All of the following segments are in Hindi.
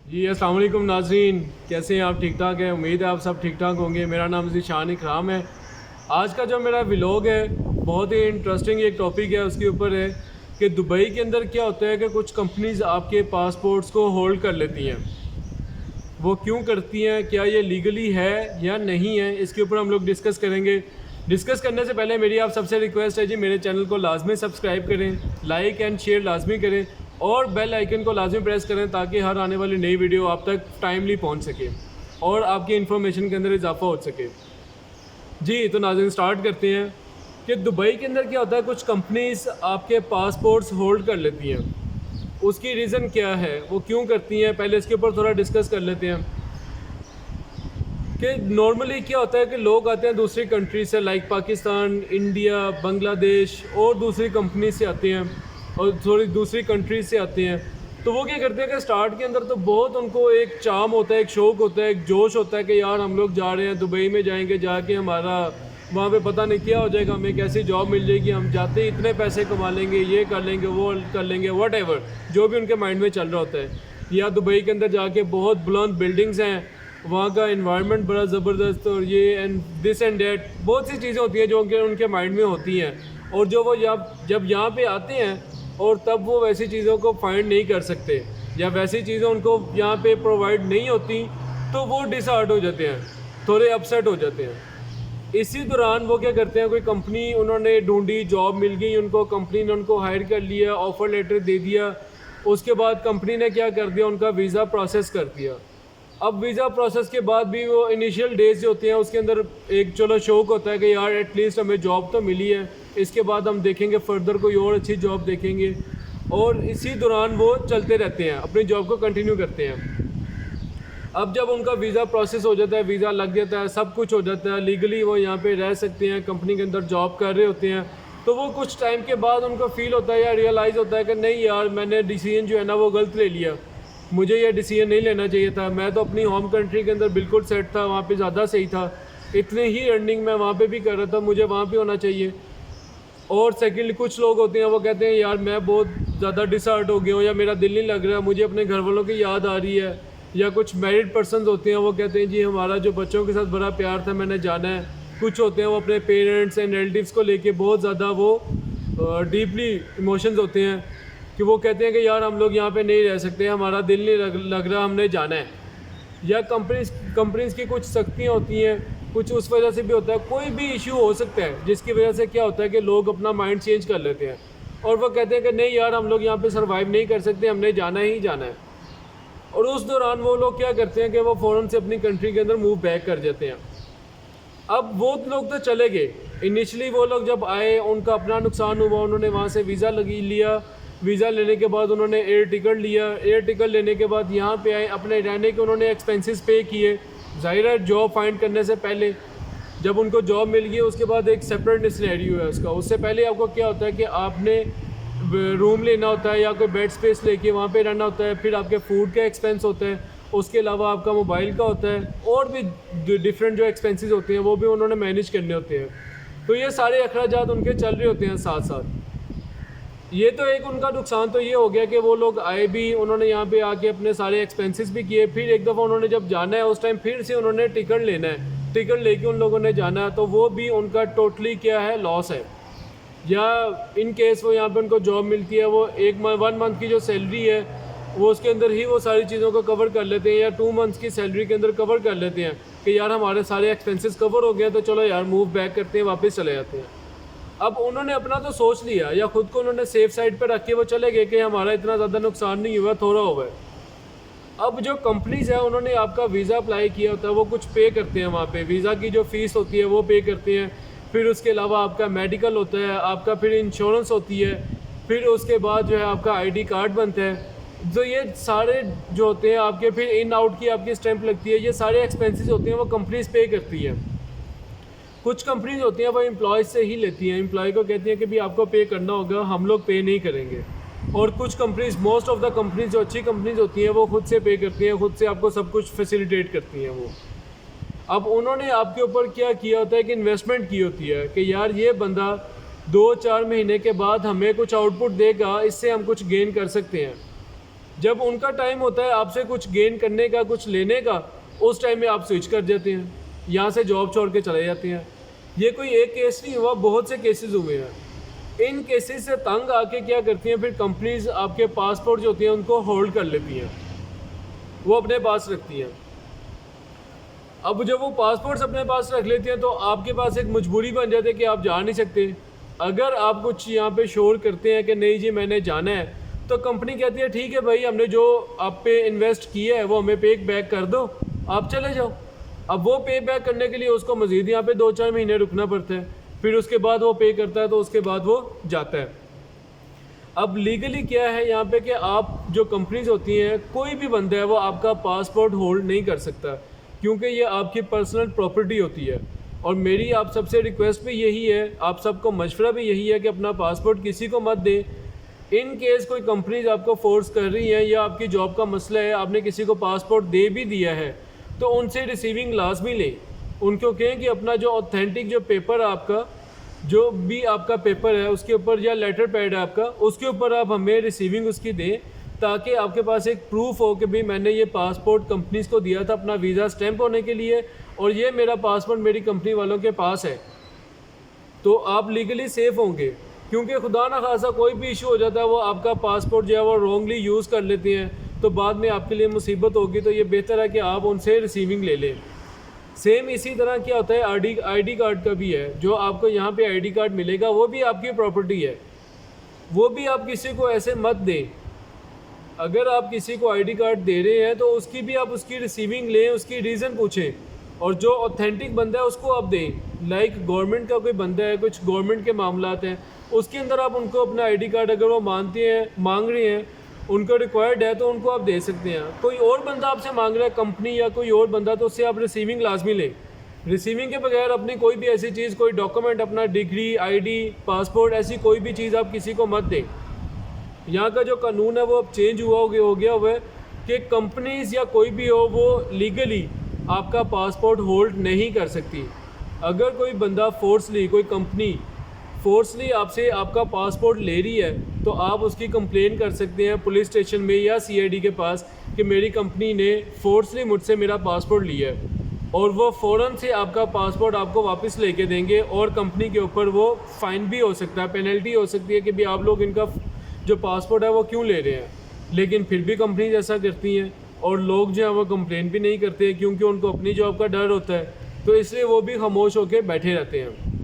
जी अस्सलाम वालेकुम नाज़रीन, कैसे हैं आप? ठीक ठाक हैं? उम्मीद है आप सब ठीक ठाक होंगे। मेरा नाम ज़ीशान इकराम है। आज का जो मेरा व्लॉग है बहुत ही इंटरेस्टिंग एक टॉपिक है, उसके ऊपर है कि दुबई के अंदर क्या होता है कि कुछ कंपनीज आपके पासपोर्ट्स को होल्ड कर लेती हैं। वो क्यों करती हैं, क्या ये लीगली है या नहीं है, इसके ऊपर हम लोग डिस्कस करेंगे। डिस्कस करने से पहले मेरी आप सबसे रिक्वेस्ट है जी, मेरे चैनल को लाजमी सब्सक्राइब करें, लाइक एंड शेयर लाजमी करें और बेल आइकन को लाजमी प्रेस करें ताकि हर आने वाली नई वीडियो आप तक टाइमली पहुंच सके और आपकी इन्फॉर्मेशन के अंदर इजाफा हो सके। जी तो नाज़रीन स्टार्ट करते हैं कि दुबई के अंदर क्या होता है, कुछ कंपनीज आपके पासपोर्ट्स होल्ड कर लेती हैं। उसकी रीज़न क्या है, वो क्यों करती हैं, पहले इसके ऊपर थोड़ा डिस्कस कर लेते हैं कि नॉर्मली क्या होता है कि लोग आते हैं दूसरी कंट्री से, लाइक पाकिस्तान, इंडिया, बांग्लादेश और दूसरी कंपनी से आते हैं और थोड़ी दूसरी कंट्री से आते हैं। तो वो क्या करते हैं कि स्टार्ट के अंदर तो बहुत उनको एक चार्म होता है, एक शौक़ होता है, एक जोश होता है कि यार हम लोग जा रहे हैं दुबई में, जाएंगे, जाके हमारा वहाँ पे पता नहीं क्या हो जाएगा, हमें कैसी जॉब मिल जाएगी, हम जाते ही इतने पैसे कमा लेंगे, ये कर लेंगे, वो कर लेंगे, वट जो भी उनके माइंड में चल रहा होता है। या दुबई के अंदर जाके बहुत बुलंद बिल्डिंग्स हैं, वहाँ का इन्वायरमेंट बड़ा ज़बरदस्त, और ये एंड दिस एंड डेट बहुत सी चीज़ें होती हैं जो उनके माइंड में होती हैं। और जो वो जब यहाँ पे आते हैं और तब वो वैसी चीज़ों को फाइंड नहीं कर सकते या वैसी चीज़ें उनको यहाँ पे प्रोवाइड नहीं होती, तो वो डिसहार्ट हो जाते हैं, थोड़े अपसेट हो जाते हैं। इसी दौरान वो क्या करते हैं, कोई कंपनी उन्होंने ढूंढी, जॉब मिल गई उनको, कंपनी ने उनको हायर कर लिया, ऑफ़र लेटर दे दिया। उसके बाद कंपनी ने क्या कर दिया, उनका वीज़ा प्रोसेस कर दिया। अब वीज़ा प्रोसेस के बाद भी वो इनिशियल डेज जो होते हैं उसके अंदर एक चलो शौक होता है कि यार एटलीस्ट हमें जॉब तो मिली है, इसके बाद हम देखेंगे फर्दर कोई और अच्छी जॉब देखेंगे, और इसी दौरान वो चलते रहते हैं, अपनी जॉब को कंटिन्यू करते हैं। अब जब उनका वीज़ा प्रोसेस हो जाता है, वीज़ा लग जाता है, सब कुछ हो जाता है, लीगली वो यहाँ पे रह सकते हैं, कंपनी के अंदर जॉब कर रहे होते हैं, तो वो कुछ टाइम के बाद उनको फील होता है या रियलाइज़ होता है कि नहीं यार, मैंने डिसीजन जो है ना वो गलत ले लिया, मुझे ये डिसीजन नहीं लेना चाहिए था, मैं तो अपनी होम कंट्री के अंदर बिल्कुल सेट था, वहाँ पे ज़्यादा सही था, इतने ही अर्निंग मैं वहाँ पे भी कर रहा था, मुझे वहाँ पे होना चाहिए। और सेकंड कुछ लोग होते हैं वो कहते हैं यार मैं बहुत ज़्यादा डिसहार्ट हो गया हूँ, या मेरा दिल नहीं लग रहा, मुझे अपने घर वालों की याद आ रही है। या कुछ मैरिड पर्सनस होते हैं वो कहते हैं जी हमारा जो बच्चों के साथ बड़ा प्यार था, मैंने जाना है। कुछ होते हैं वो अपने पेरेंट्स एंड रिलेटिव्स को लेके बहुत ज़्यादा वो डीपली इमोशंस होते हैं कि वो कहते हैं कि यार हम लोग यहाँ पे नहीं रह सकते, हमारा दिल नहीं लग रहा, हमने जाना है। या कंपनीज की कुछ सख्तियाँ होती हैं, कुछ उस वजह से भी होता है, कोई भी इशू हो सकता है जिसकी वजह से क्या होता है कि लोग अपना माइंड चेंज कर लेते हैं और वो कहते हैं कि नहीं यार हम लोग यहाँ पे सर्वाइव नहीं कर सकते, हमने जाना ही जाना है। और उस दौरान वो लोग क्या करते हैं कि वो फ़ौरन से अपनी कंट्री के अंदर मूव बैक कर जाते हैं। अब वो लोग तो चले गए, इनिशियली वो लोग जब आए उनका अपना नुकसान हुआ, उन्होंने वहाँ से वीज़ा लगी लिया, वीज़ा लेने के बाद उन्होंने एयर टिकट लिया, एयर टिकट लेने के बाद यहाँ पे आए, अपने रहने के उन्होंने एक्सपेंसेस पे किए। ज़ाहिर है जॉब फाइंड करने से पहले जब उनको जॉब मिल गई उसके बाद एक सेपरेट सिनेरियो है उसका। उससे पहले आपको क्या होता है कि आपने रूम लेना होता है या कोई बेड स्पेस लेके वहाँ पे रहना होता है, फिर आपके फूड का एक्सपेंस होता है, उसके अलावा आपका मोबाइल का होता है, और भी डिफरेंट जो एक्सपेंसेस होते हैं वो भी उन्होंने मैनेज करने होते हैं। तो ये सारे अखराजात उनके चल रहे होते हैं साथ साथ। ये तो एक उनका नुकसान तो ये हो गया कि वो लोग आए भी, उन्होंने यहाँ पे आके अपने सारे एक्सपेंसेस भी किए, फिर एक दफ़ा उन्होंने जब जाना है उस टाइम फिर से उन्होंने टिकट लेना है, टिकट लेके उन लोगों ने जाना है, तो वो भी उनका टोटली क्या है, लॉस है। या इन केस वो यहाँ पे उनको जॉब मिलती है, वो 1 मंथ की जो सैलरी है वो उसके अंदर ही वो सारी चीज़ों को कवर कर लेते हैं, या 2 मंथ्स की सैलरी के अंदर कवर कर लेते हैं कि यार हमारे सारे एक्सपेंसेस कवर हो गए तो चलो यार मूव बैक करते हैं, वापस चले जाते हैं। अब उन्होंने अपना तो सोच लिया या ख़ुद को उन्होंने सेफ साइड पर रख के वो चले गए कि हमारा इतना ज़्यादा नुकसान नहीं हुआ, थोड़ा हुआ है। अब जो कंपनीज़ है उन्होंने आपका वीज़ा अप्लाई किया होता है, वो कुछ पे करते हैं वहाँ पे, वीज़ा की जो फ़ीस होती है वो पे करते हैं, फिर उसके अलावा आपका मेडिकल होता है, आपका फिर इंश्योरेंस होती है, फिर उसके बाद जो है आपका आईडी कार्ड बनता है। तो ये सारे जो होते हैं आपके, फिर इन आउट की आपकी स्टैंप लगती है, ये सारे एक्सपेंसेस होते हैं वो कंपनीज पे करती है। कुछ कंपनीज होती हैं वो एम्प्लॉयज़ से ही लेती हैं, एम्प्लॉय को कहती हैं कि भी आपको पे करना होगा, हम लोग पे नहीं करेंगे। और कुछ companies, most of the companies जो अच्छी कंपनीज होती हैं वो खुद से पे करती हैं, खुद से आपको सब कुछ फैसिलिटेट करती हैं वो। अब उन्होंने आपके ऊपर क्या किया होता है कि इन्वेस्टमेंट की होती है कि यार ये बंदा 2-4 महीने के बाद हमें कुछ आउटपुट देगा, इससे हम कुछ गेन कर सकते हैं। जब उनका टाइम होता है आपसे कुछ गेन करने का, कुछ लेने का, उस टाइम में आप स्विच कर जाते हैं, यहाँ से जॉब छोड़ के चले जाते हैं। ये कोई एक केस नहीं हुआ, बहुत से केसेस हुए हैं। इन केसेस से तंग आके क्या करती हैं फिर कंपनीज, आपके पासपोर्ट जो होती हैं उनको होल्ड कर लेती हैं, वो अपने पास रखती हैं। अब जब वो पासपोर्ट्स अपने पास रख लेती हैं तो आपके पास एक मजबूरी बन जाती है कि आप जा नहीं सकते। अगर आप कुछ यहाँ पे शोर करते हैं कि नहीं जी मैंने जाना है, तो कंपनी कहती है ठीक है भाई, हमने जो आप पे इन्वेस्ट किया है वो हमें पे बैक कर दो, आप चले जाओ। अब वो पे बैक करने के लिए उसको मज़ीद यहाँ पे 2-4 महीने रुकना पड़ता है, फिर उसके बाद वो पे करता है, तो उसके बाद वो जाता है। अब लीगली क्या है यहाँ पे कि आप जो कंपनीज होती हैं, कोई भी बंदा है वो आपका पासपोर्ट होल्ड नहीं कर सकता, क्योंकि ये आपकी पर्सनल प्रॉपर्टी होती है। और मेरी आप सबसे रिक्वेस्ट भी यही है, आप सबको मशवरा भी यही है कि अपना पासपोर्ट किसी को मत दें। इन केस कोई कंपनीज आपको फोर्स कर रही है या आपकी जॉब का मसला है, आपने किसी को पासपोर्ट दे भी दिया है, तो उनसे रिसीविंग लाजमी लें। उनको कहें कि अपना जो ऑथेंटिक जो पेपर है आपका, जो भी आपका पेपर है उसके ऊपर, या लेटर पैड है आपका, उसके ऊपर आप हमें रिसीविंग उसकी दें, ताकि आपके पास एक प्रूफ हो कि भाई मैंने ये पासपोर्ट कंपनीज को दिया था अपना वीज़ा स्टैंप होने के लिए, और ये मेरा पासपोर्ट मेरी कंपनी वालों के पास है। तो आप लीगली सेफ़ होंगे, क्योंकि खुदा ना खासा कोई भी इशू हो जाता है, वो आपका पासपोर्ट जो है वो रॉन्गली यूज़ कर लेती हैं, तो बाद में आपके लिए मुसीबत होगी। तो ये बेहतर है कि आप उनसे रिसीविंग ले लें। सेम इसी तरह क्या होता है आईडी कार्ड का भी है। जो आपको यहाँ पे आईडी कार्ड मिलेगा वो भी आपकी प्रॉपर्टी है, वो भी आप किसी को ऐसे मत दें। अगर आप किसी को आईडी कार्ड दे रहे हैं तो उसकी भी आप उसकी रिसीविंग लें, उसकी रीज़न पूछें, और जो ऑथेंटिक बंदा है उसको आप दें। लाइक गवर्नमेंट का कोई बंदा है, कुछ गवर्नमेंट के मामलात हैं, उसके अंदर आप उनको अपना आईडी कार्ड अगर वो मांग रहे हैं, उनको रिक्वायर्ड है, तो उनको आप दे सकते हैं। कोई और बंदा आपसे मांग रहा है, कंपनी या कोई और बंदा, तो उससे आप रिसीविंग लाजमी लें। रिसीविंग के बगैर अपनी कोई भी ऐसी चीज़, कोई डॉक्यूमेंट, अपना डिग्री, आईडी, पासपोर्ट, ऐसी कोई भी चीज़ आप किसी को मत दें। यहाँ का जो कानून है वो अब चेंज हो गया हुआ है कि कंपनीज या कोई भी हो वो लीगली आपका पासपोर्ट होल्ड नहीं कर सकती। अगर कोई बंदा फोर्सली, कोई कंपनी फोर्सली आपसे आपका पासपोर्ट ले रही है, तो आप उसकी कंप्लेन कर सकते हैं पुलिस स्टेशन में या सीआईडी के पास कि मेरी कंपनी ने फोर्सली मुझसे मेरा पासपोर्ट लिया है, और वो फ़ौरन से आपका पासपोर्ट आपको वापस लेके देंगे, और कंपनी के ऊपर वो फ़ाइन भी हो सकता है, पेनल्टी हो सकती है कि भाई आप लोग इनका जो पासपोर्ट है वो क्यों ले रहे हैं। लेकिन फिर भी कंपनीज ऐसा करती हैं, और लोग जो है वो कंप्लेन भी नहीं करते, क्योंकि उनको अपनी जॉब का डर होता है, तो इसलिए वो भी खामोश होकर बैठे रहते हैं।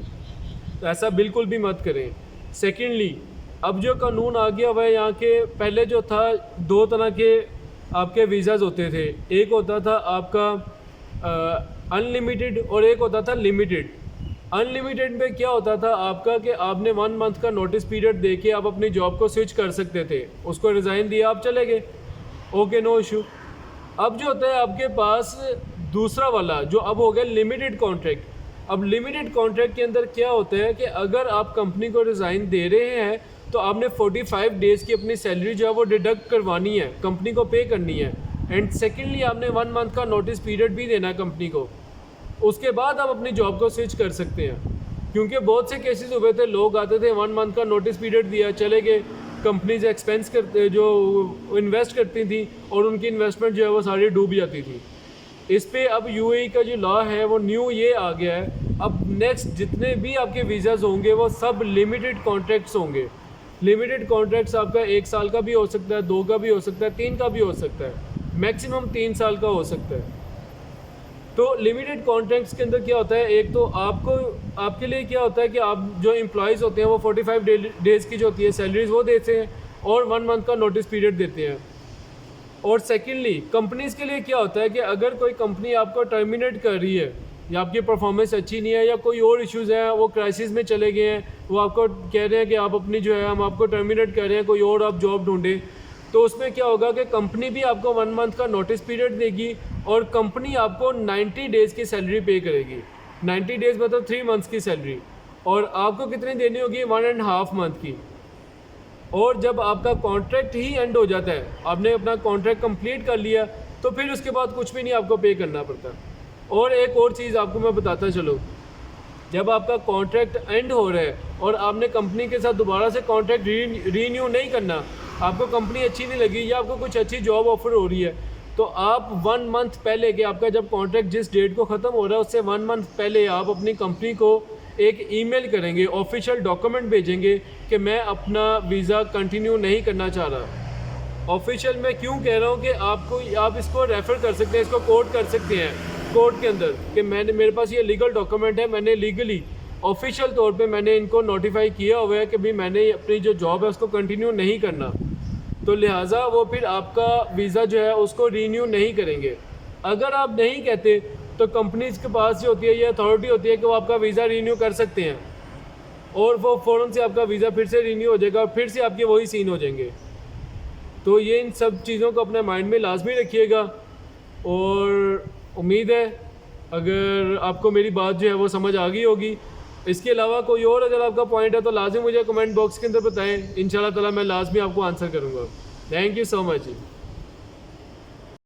तो ऐसा बिल्कुल भी मत करें। सेकेंडली, अब जो कानून आ गया हुआ है यहाँ के, पहले जो था 2 तरह के आपके वीज़ाज़ होते थे। एक होता था आपका अनलिमिटेड और एक होता था लिमिटेड। अनलिमिटेड में क्या होता था आपका कि आपने 1 मंथ का नोटिस पीरियड दे के आप अपनी जॉब को स्विच कर सकते थे, उसको रिज़ाइन दिया, आप चले गए, ओके, नो इशू। अब जो होता है आपके पास दूसरा वाला, जो अब हो गया लिमिटेड कॉन्ट्रैक्ट। अब लिमिटेड कॉन्ट्रैक्ट के अंदर क्या होता है कि अगर आप कंपनी को रिज़ाइन दे रहे हैं, तो आपने 45 डेज़ की अपनी सैलरी जो है वो डिडक्ट करवानी है, कंपनी को पे करनी है। एंड सेकेंडली, आपने 1 मंथ का नोटिस पीरियड भी देना है कंपनी को। उसके बाद आप अपनी जॉब को स्विच कर सकते हैं, क्योंकि बहुत से केसेस हुए थे, लोग आते थे 1 मंथ का नोटिस पीरियड दिया, चले गए, कंपनीज एक्सपेंस करते जो इन्वेस्ट करती थी, और उनकी इन्वेस्टमेंट जो है वो सारी डूब जाती थी। इस पे अब यूएई का जो लॉ है वो न्यू ये आ गया है, अब नेक्स्ट जितने भी आपके वीज़ाज़ होंगे वो सब लिमिटेड कॉन्ट्रैक्ट्स होंगे। लिमिटेड कॉन्ट्रैक्ट्स आपका 1 साल का भी हो सकता है, 2 का भी हो सकता है, 3 का भी हो सकता है, मैक्सिमम 3 साल का हो सकता है। तो लिमिटेड कॉन्ट्रैक्ट्स के अंदर क्या होता है, एक तो आपके लिए क्या होता है कि आप जो एम्प्लॉयज़ होते हैं वो 45 डेज़ की जो होती है सैलरीज वो देते हैं, और 1 मंथ का नोटिस पीरियड देते हैं। और सेकेंडली, कंपनीज़ के लिए क्या होता है कि अगर कोई कंपनी आपको टर्मिनेट कर रही है, या आपकी परफॉर्मेंस अच्छी नहीं है, या कोई और इश्यूज़ हैं, वो क्राइसिस में चले गए हैं, वो आपको कह रहे हैं कि आप अपनी जो है हम आपको टर्मिनेट कर रहे हैं, कोई और आप जॉब ढूंढें, तो उसमें क्या होगा कि कंपनी भी आपको 1 मंथ का नोटिस पीरियड देगी, और कंपनी आपको 90 डेज़ की सैलरी पे करेगी। 90 डेज़ मतलब 3 मंथ्स की सैलरी, और आपको कितनी देनी होगी, 1.5 मंथ की। और जब आपका कॉन्ट्रैक्ट ही एंड हो जाता है, आपने अपना कॉन्ट्रैक्ट कंप्लीट कर लिया, तो फिर उसके बाद कुछ भी नहीं आपको पे करना पड़ता। और एक और चीज़ आपको मैं बताता चलो, जब आपका कॉन्ट्रैक्ट एंड हो रहा है और आपने कंपनी के साथ दोबारा से कॉन्ट्रैक्ट रीन्यू नहीं करना, आपको कंपनी अच्छी नहीं लगी या आपको कुछ अच्छी जॉब ऑफर हो रही है, तो आप 1 मंथ पहले कि आपका जब कॉन्ट्रैक्ट जिस डेट को ख़त्म हो रहा है उससे 1 मंथ पहले आप अपनी कंपनी को एक ईमेल करेंगे, ऑफिशियल डॉक्यूमेंट भेजेंगे कि मैं अपना वीज़ा कंटिन्यू नहीं करना चाह रहा। ऑफिशियल मैं क्यों कह रहा हूँ कि आप इसको रेफ़र कर सकते हैं, इसको कोट कर सकते हैं कोर्ट के अंदर कि मेरे पास ये लीगल डॉक्यूमेंट है, मैंने लीगली ऑफिशियल तौर पे मैंने इनको नोटिफाई किया हुआ है कि भाई मैंने अपनी जो जॉब है उसको कंटिन्यू नहीं करना, तो लिहाजा वो फिर आपका वीज़ा जो है उसको रीन्यू नहीं करेंगे। अगर आप नहीं कहते तो कंपनीज़ के पास जो होती है ये अथॉरिटी होती है कि वो आपका वीज़ा रीन्यू कर सकते हैं और वो फ़ौरन से आपका वीज़ा फिर से रीन्यू हो जाएगा और फिर से आपके वही सीन हो जाएंगे। तो ये इन सब चीज़ों को अपने माइंड में लाजमी रखिएगा और उम्मीद है अगर आपको मेरी बात जो है वो समझ आ गई होगी। इसके अलावा कोई और अगर आपका पॉइंट है तो लाजमी मुझे कमेंट बॉक्स के अंदर बताएं, इंशाल्लाह ताला मैं लाजमी आपको आंसर करूँगा। Thank you so much.